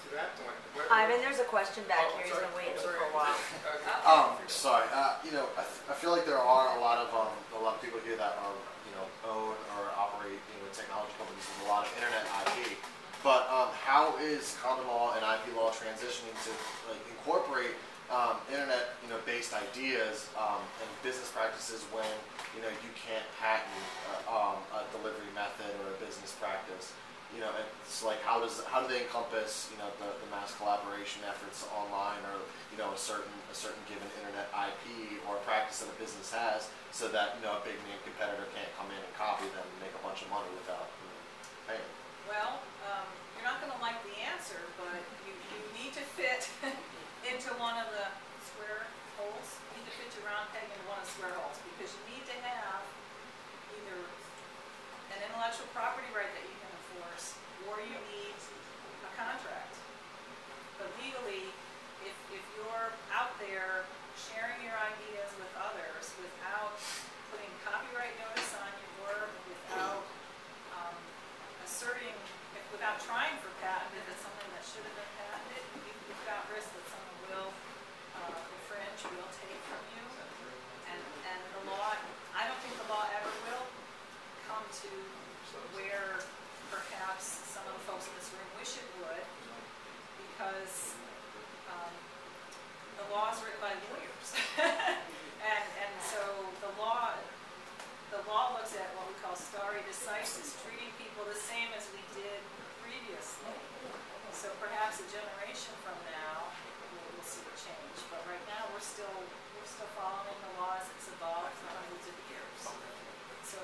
to that point, Ivan, there's a question back here. He's been waiting for a while. Sorry. You know, I feel like there are a lot of people here that are, you know, own or operate, you know, technology companies with a lot of internet IP. But how is common law and IP law transitioning to like incorporate internet, you know, based ideas and business practices when, you know, you can't patent a delivery method or a business practice? You know, it's like how do they encompass, you know, the mass collaboration efforts online, or, you know, a certain given internet IP or practice that a business has, so that, you know, a big name competitor can't come in and copy them and make a bunch of money without, you know, paying. Well, you're not going to like the answer, but you need to fit into one of the square holes. You need to fit your round peg into one of the square holes, because you need to have either an intellectual property right that you can enforce, or you need a contract. But legally, if you're out there sharing your ideas with others without putting copyright notice on your work, without asserting, without trying for patent, if it's something that should have been patented, you've got risk that someone will infringe, will take from you. And the law, I don't think the law ever will come to where perhaps some of the folks in this room wish it would, because the law is written by lawyers. and so the law looks at what we call stare decisis, treating people the same as we did previously. So perhaps a generation from now we'll see a change. But right now we're still following the law as it's evolved for hundreds of years. So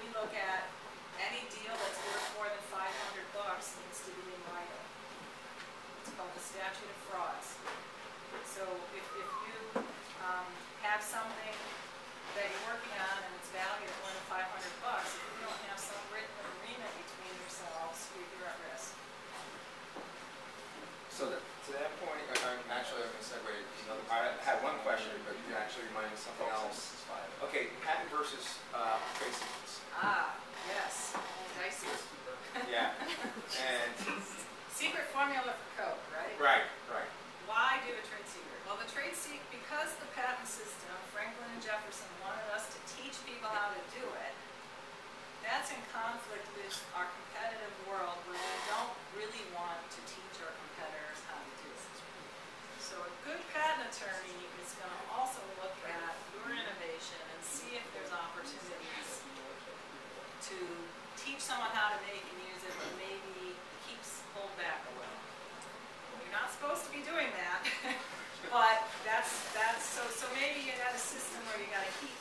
we look at any deal that's worth more than $500 needs to be in writing. It's called the statute of frauds. So if you have something that you're working on and it's valued at more than $500, if you don't have some written agreement between yourselves, you're at risk. So to that point, I'm going to segue. I had one question, but you actually reminded me of something else. Okay, patent versus trade secrets. Yes. Dicey. Yeah. And secret formula for Coke, right? Right. Why do a trade secret? Well, the trade secret, because the patent system, Franklin and Jefferson wanted us to teach people how to do it, that's in conflict with our competitive world, where we don't really want to teach our competitors how to do it. So a good patent attorney is going to also look at your innovation and see if there's opportunities to teach someone how to make and use it, but maybe hold back a little. You're not supposed to be doing that, but that's so maybe you got a system where you got to heat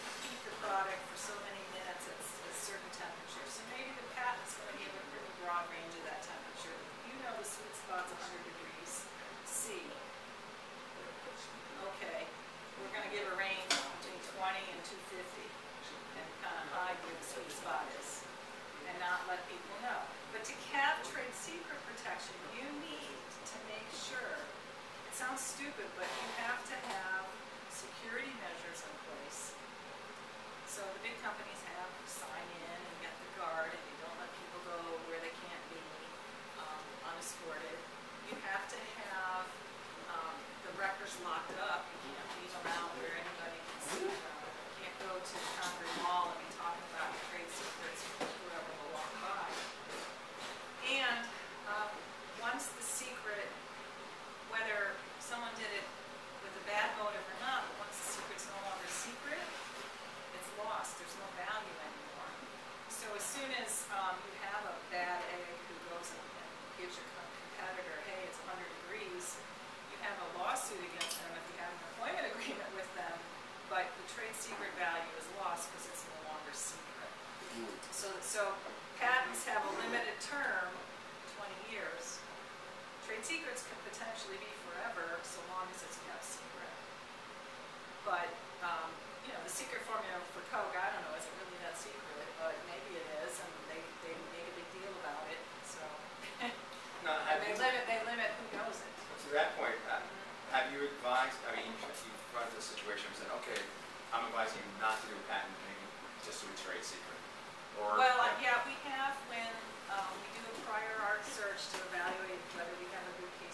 the product for so many minutes at a certain temperature. So maybe the patent's going to give a pretty broad range of that temperature. You know the sweet spot's 100 degrees C. Okay, we're going to give a range between 20 and 250, and kind of hide where the sweet spot is, and not let people know. But to have trade secret protection, you need to make sure, it sounds stupid, but you have to have security measures in place. So the big companies have sign in and get the guard, and you don't let people go where they can't be unescorted. You have to have the records locked up. You can't leave them out where anybody can see them. You can't go to the Concord Mall and be talking about trade secrets for whoever will walk by. And once the secret, whether someone did it with a bad motive or not, but once the secret's no longer secret, it's lost. There's no value anymore. So as soon as you have a bad egg who goes and gives your competitor, hey, it's 100 degrees, you have a lawsuit against them if you have an employment agreement with them, but the trade secret value is lost because it's no longer secret. So patents have a limited term, 20 years. Trade secrets could potentially be forever, so long as it's kept secret. But, you know, the secret formula for Coke, I don't know, is it really that secret? But maybe it is, and they make a big deal about it. So no, they limit who knows it. To that point, have you advised, I mean, you've run into a situation and said, okay, I'm advising you not to do a patent, maybe just do a trade secret. Or, well, yeah, we have when we do a prior art search to evaluate whether we have a good case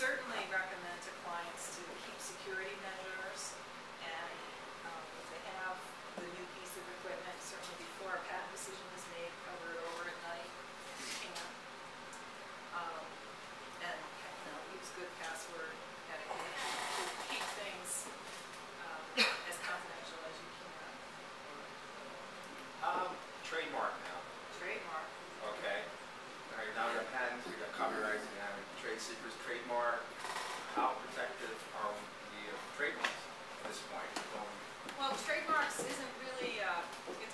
certainly recommend to clients to keep security measures, and if they have the new piece of equipment, certainly before a patent decision is made, cover it over at night if you can. And use good password etiquette to keep things as confidential as you can. Trademark now. Trademark. Okay. All right, now we got patents, we got copyrights, we have trade secrets, trademark. How protective are we of trademarks at this point? Well, trademarks isn't really,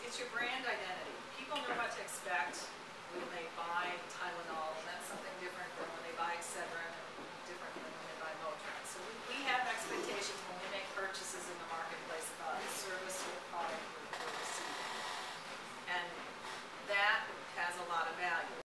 it's your brand identity. People know what to expect when they buy Tylenol, and that's something